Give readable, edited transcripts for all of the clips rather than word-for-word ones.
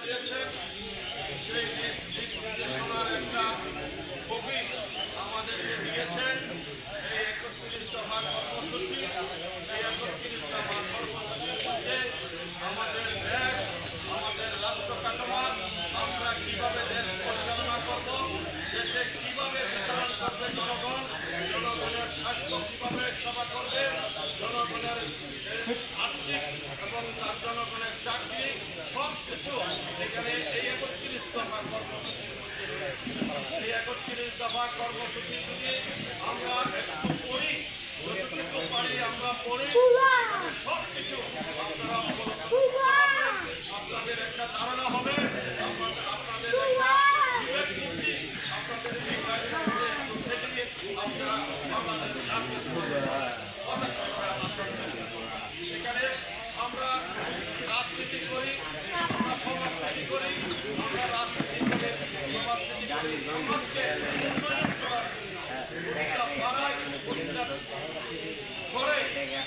দিয়েছেন সেই নির্দেশনার একটা কপি আমাদেরকে দিয়েছেন। এই ৩১ দফার কর্মসূচি, এই ৩১ দফার কর্মসূচির মধ্যে আমাদের দেশ, আমাদের রাষ্ট্র কাঠামো, আমরা কিভাবে দেশ পরিচালনা করব, দেশে কিভাবে বিচরণ করবে জনগণ, জনগণের স্বাস্থ্য কিভাবে সেবা করবে, জনগণের আর্থিক এবং তার জনগণের চাকরি সব কিছু এখানে এই ৩১ দফার কর্মসূচির মধ্যে রয়েছে। এই ৩১ দফার কর্মসূচি যদি আমরা একটু পড়ি, যতটুকু পারি আমরা পড়ি, সব কিছু আপনারা আপনাদের একটা ধারণা হবে, আপনাদের একটা বিবেক বুদ্ধি আপনাদের এই বাইরের মধ্যে একটু থেকে আপনারা বাংলাদেশ এখানে আমরা রাজনীতি করি, আমরা সমাজনীতি করি, আমরা রাজনীতি করে সমাজনীতি করি, সমাজকে উন্নয়ন করার জন্য প্রতিটা পাড়ায় প্রতিটা ঘরে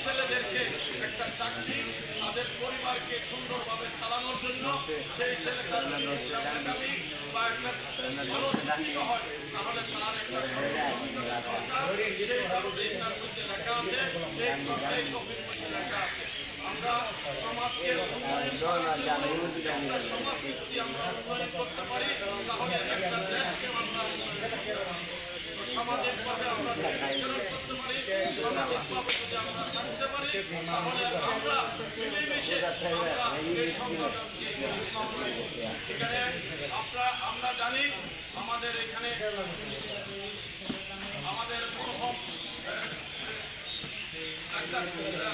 ছেলেদেরকে একটা চাকরি, তাদের পরিবারকে সুন্দরভাবে চালানোর জন্য সেই ছেলেটা দাবি বা একটা ভালো শিক্ষিত হয় তাহলে তার একটা কর্মসংস্থানের দরকার। সেই কারণে এটার মধ্যে লেখা আছে, এই কপির মধ্যে লেখা আছে আমরা সমাজকে উন্নয়ন করার জন্য একটা সমাজকে যদি আমরা উন্নয়ন করতে পারি তাহলে একটা দেশকে আমরা উন্নয়ন করতে পারি। সামাজিকভাবে আমরা বিচরণ করতে পারি, সামাজিকভাবে যদি আমরা থাকতে পারি তাহলে আমরা মিলেমিশে আমরা এই সংগঠনকে এখানে আমরা জানি আমাদের এখানে আমাদের প্রথম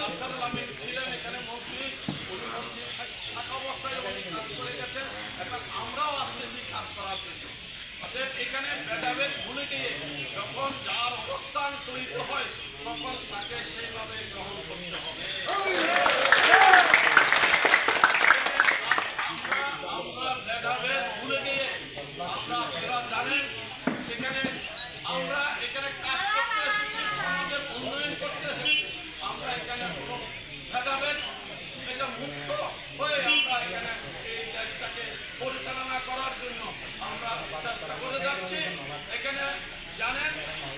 আফসারুল আমিন ছিলেন এখানে মন্ত্রী, উনি মন্ত্রী থাকা অবস্থায় উনি কাজ করে গেছেন, এখন আমরাও আসতেছি কাজ করার জন্য। অতএব এখানে ভেদাভেদ ভুলে গিয়ে যখন যার অবস্থান তৈরি হয় তখন তাকে সেইভাবে গ্রহণ করতে হবে। আমরা ভেদাভেদ ভুলে গিয়ে আপনারা জানেন আমরা এখানে কাজ করতে এসেছি, সমাজের উন্নয়ন করতে এসেছি। আমরা এখানে কোনো ভেদাভেদ এটা মুক্ত হয়ে আমরা এখানে এই দেশটাকে পরিচালনা করার জন্য আমরা চেষ্টা করে যাচ্ছি। এখানে জানেন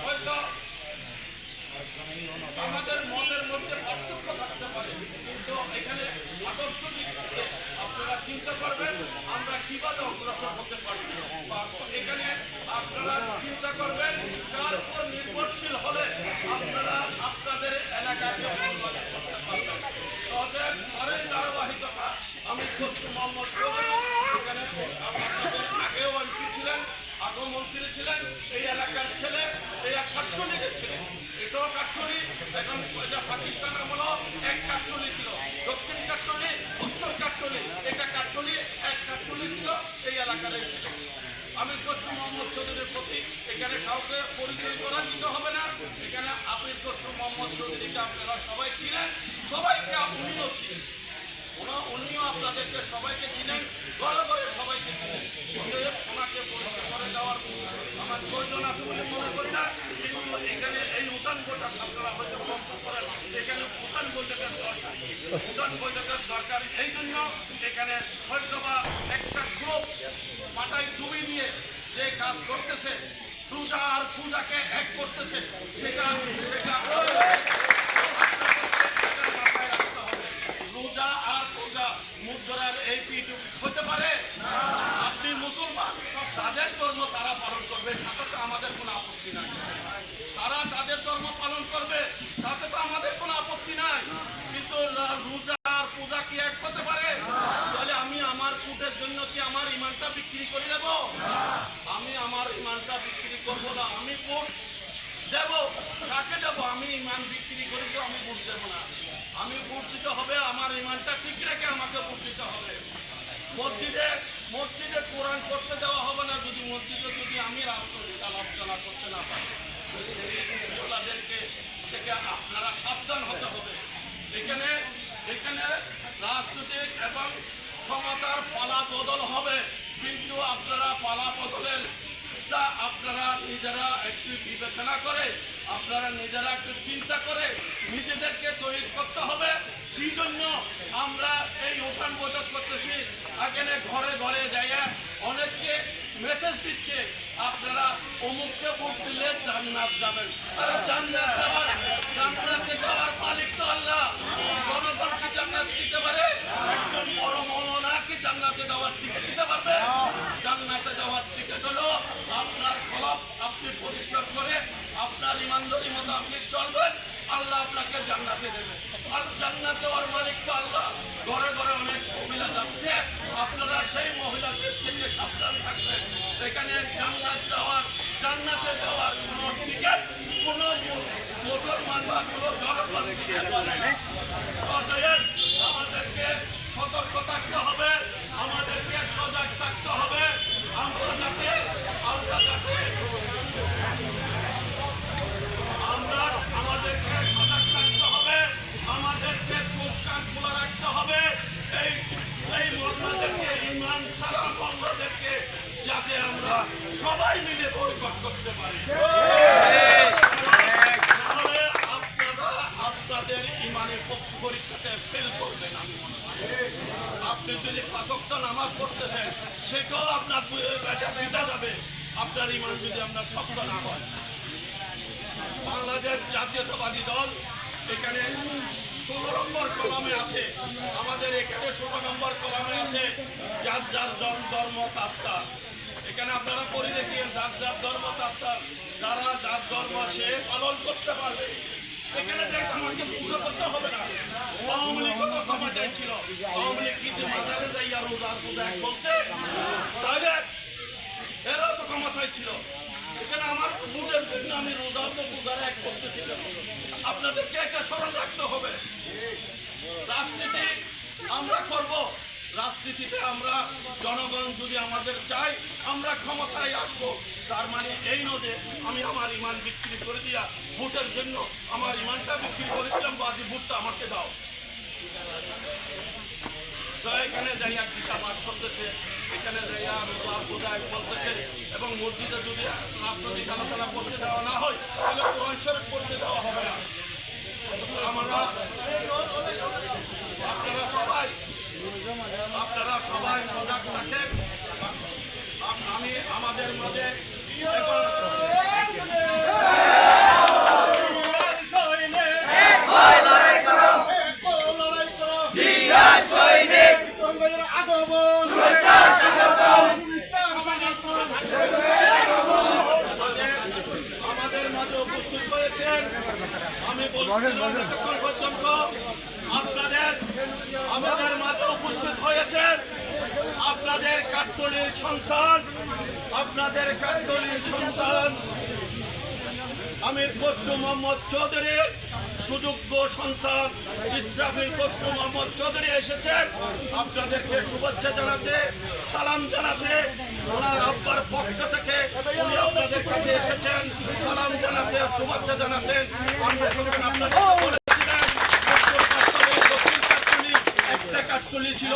হয়তো আমাদের মতের মধ্যে পার্থক্য থাকতে পারে, কিন্তু এখানে আদর্শ দিক থেকে আপনারা চিন্তা করবেন আমরা কিভাবে অগ্রসর হতে পারি। এখানে আপনারা চিন্তা করবেন কার উপর নির্ভরশীল হলে আপনারা আপনাদের এলাকাকে সহজের ধারাবাহিকতা। আমি মোহাম্মদ এখানে আপনাদের আগেও এমপি ছিলেন, আগেও মন্ত্রী ছিলেন, এই এলাকার ছেলে, এই কাঠটুলির ছেলে, এটাও কাঠটুলি, এখন পাকিস্তান আমলও এক কাঠটুলি ছিল, দক্ষিণ কাঠটুলি, উত্তর কাঠটুলি, এটা কাঠটুলি এক কাঠটুলি ছিল, এই এলাকার ছিল। আমির খসরু মোহাম্মদ চৌধুরীর প্রতি এখানে কাউকে পরিচয় করা দিতে হবে না। এখানে আমির খসরু মোহাম্মদ চৌধুরীকে আপনারা সবাই চিনেন, সবাইকে উনিও চিনেন, উনিও আপনাদেরকে সবাইকে চিনেন, ঘরে ঘরে সবাইকে চিনেন। ওনাকে পরিচয় করে দেওয়ার আমার প্রয়োজন আছে বলে মনে করি না, কিন্তু এখানে এই উঠান বৈঠক আপনারা হয়তো বন্ধ করেন, এখানে উঠান বৈঠকের দরকার, উঠান বৈঠকের দরকার। এই জন্য এখানে হয়তো বা একটা গ্রুপ মাথায় চুবি দিয়ে যে কাজ করতেছে, পূজা আর পূজাকে এক করতেছে, সেটা রোজা আর পূজা মুদ্রার এই পিঠ হতে পারে। আপনি মুসলমান, তাদের ধর্ম তারা পালন করবে, তাতে তো আমাদের কোনো আপত্তি নাই। তারা তাদের ধর্ম পালন করবে, তাতে তো আমাদের কোনো আপত্তি নাই। কিন্তু রোজা আর পূজা কি এক হতে পারে? তাহলে আমি আমার কুটের জন্য কি আমার ইমানটা বিক্রি করে দেব? আমি আমার ইমানটা বিক্রি করবো না। আমি ভোট দেব, কাকে দেব? আমি ইমান বিক্রি করে তো আমি ভোট দেবো না। আমি ভোট দিতে হবে, আমার ইমানটা ঠিক রেখে আমাকে ভোট দিতে হবে। মসজিদে কোরআন করতে দেওয়া হবে না যদি মসজিদে আমি রাজনৈতিক আলোচনা করতে না পারি। ওদেরকে থেকে আপনারা সাবধান হতে হবে। এখানে রাজনৈতিক এবং ক্ষমতার পালা বদল হবে, কিন্তু আপনারা পালা বদলের দেশটা আপনারা নিজেরা একটু বিবেচনা করে, আপনারা নিজেরা একটু চিন্তা করে নিজেদেরকে তৈরি করতে হবে। কি জন্য আমরা এই উঠান বৈঠক করতেছি? এখানে ঘরে ঘরে যাইয়া অনেককে মেসেজ দিচ্ছে আপনারা অমুককে ভোট দিলে জান্নাত যাবেন। আরে জান্নাতে যাওয়ার মালিক তো আল্লাহ। জনগণ কি জান্নাত দিতে পারে? একজন বড় মৌলানা কি জান্নাতে যাওয়ার টিকিট দিতে পারবে? জান্নাতে যাওয়ার টিকিট হলো আপনার কলব আপনি পরিষ্কার করে আপনার ইমানদারি মতো আপনি চলবেন, আল্লাহ আপনাকে জান্নাতে দেবে। আর জান্নাত দেওয়ার মালিক তো আল্লাহ। ঘরে ঘরে অনেক মহিলা যাচ্ছে, আপনারা সেই মহিলাদের থেকে সাবধান থাকবেন। এখানে জান্নাতে যাওয়ার কোনো টিকিট কোনো মুসলমান বা কোনো জনগণ দিতে পারে না। অতএব আমাদেরকে সতর্ক থাকতে হবে, আমাদেরকে সজাগ থাকতে হবে। আমরা যাতে আমাদেরকে সজাগ থাকতে হবে, আমাদেরকে চোখ কান খোলা রাখতে হবে। এই মহিলাদেরকে ইমান ছাড়া মহিলাদেরকে যাতে আমরা সবাই মিলে বয়কট করতে পারি। তাহলে আপনারা আপনাদের ইমানের পরীক্ষাতে ফেল করবেন। আপনি যদি ৫ ওয়াক্ত নামাজ পড়তেছেন সেটাও আপনার পিতা যাবে, আপনার ইমান যদি আপনার শক্ত না হয়। বাংলাদেশ জাতীয়তাবাদী দল এখানে ১৬ নম্বর কলামে আছে, আমাদের এখানে ১৬ নম্বর কলামে আছে যার যার ধর্ম তাত্তা। এখানে আপনারা পড়ে দেখিয়ে যার যার ধর্ম তাত্তা, যারা যার ধর্ম সে পালন করতে পারবে। এখানে যাই আমাকে পুজো করতে হবে না। আওয়ামী লীগ তো ক্ষমতায় ছিল, আওয়ামী লীগ কিন্তু মাজারে যাইয়া রোজার পূজা এক বলছে, তাহলে এরাও তো ক্ষমতায় ছিল। এখানে আমার ভোটের জন্য আমি রোজা তো পূজার এক করতেছিলাম। আপনাদেরকে একটা স্মরণ রাখতে হবে, রাজনীতি আমরা করব, রাজনীতিতে আমরা জনগণ যদি আমাদের চাই আমরা ক্ষমতায় আসবো। তার মানে এই নয় যে আমি আমার ইমান বিক্রি করে দিয়া ভোটের জন্য আমার ইমানটা বিক্রি করে দিলাম, বা আজ ভোটটা আমাকে দাও। এখানে যাইয়া গীতা পাঠ করতেছে, এখানে যাইয়া রোজা পূজা বলতেছে, এবং মসজিদে যদি রাজনৈতিক আলোচনা করতে দেওয়া না হয় তাহলে কোরআন শরীফ পড়তে দেওয়া হবে না। আমরা আপনারা সবাই সজাগ থাকেন। আমি আমাদের মাঝে উপস্থিত হয়েছেন। আমি বলছিলাম এতক্ষণ পর্যন্ত আমাদের মাঝে উপস্থিত হয়েছেন আপনাদের কাঠগড়ির সন্তান আমির খসরু মোহাম্মদ চৌধুরীর সুযোগ্য সন্তান ইসরাফিল খসরু মোহাম্মদ চৌধুরী এসেছেন আপনাদেরকে শুভেচ্ছা জানাতে, সালাম জানাতে। ওনার আব্বার পক্ষ থেকে উনি আপনাদের কাছে এসেছেন সালাম জানাতে, শুভেচ্ছা জানাতেন। আমরা যখন আপনাদের বলেছিলেন একটা কাঠগড়ি ছিল,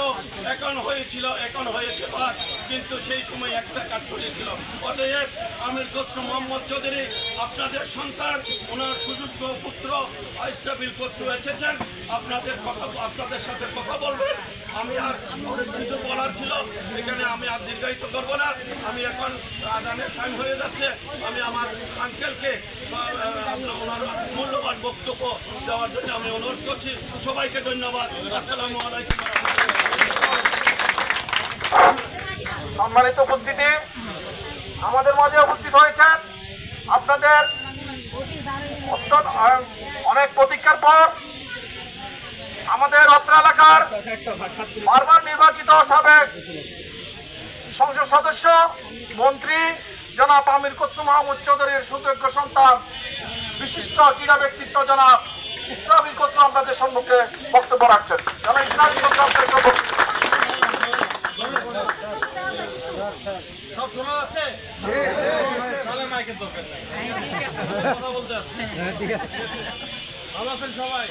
এখন হয়েছে ৫, কিন্তু সেই সময় একটা কাঠগড়ি ছিল। অতএব আমির খসরু মোহাম্মদ চৌধুরী আপনাদের সন্তান, ওনার সুযোগ্য পুত্র ইসরাফিল খসরু এসেছেন আপনাদের সাথে কথা বলবেন। আমি আর অনেক কিছু বলার ছিল, এখানে আমি আর দীর্ঘায়িত করবো না। আমি এখন আজানের টাইম হয়ে যাচ্ছে, আমি আমার আঙ্কেলকে ওনার মূল্যবান বক্তব্য দেওয়ার জন্য আমি অনুরোধ করছি। সবাইকে ধন্যবাদ। আসসালামু আলাইকুম। সম্মানিত উপস্থিতি, আমাদের মাঝে উপস্থিত হয়েছেন আপনাদের অনেক প্রতীক্ষার পর আমাদের অত্র এলাকার বারবার নির্বাচিত সাবেক সংসদ সদস্য মন্ত্রী জনাব আমির খসরু মাহমুদ চৌধুরীর সুযোগ্য সন্তান বিশিষ্ট ক্রীড়া ব্যক্তিত্ব জনাব ইসরাফিল খসরু আপনাদের সম্মুখে বক্তব্য রাখছেন। জনাব ইসরাফিল খসরু সব শোনা যাচ্ছে? তাহলে মাইকের দরকার নাই, কথা বলতে আসছে। ভালো আছেন সবাই?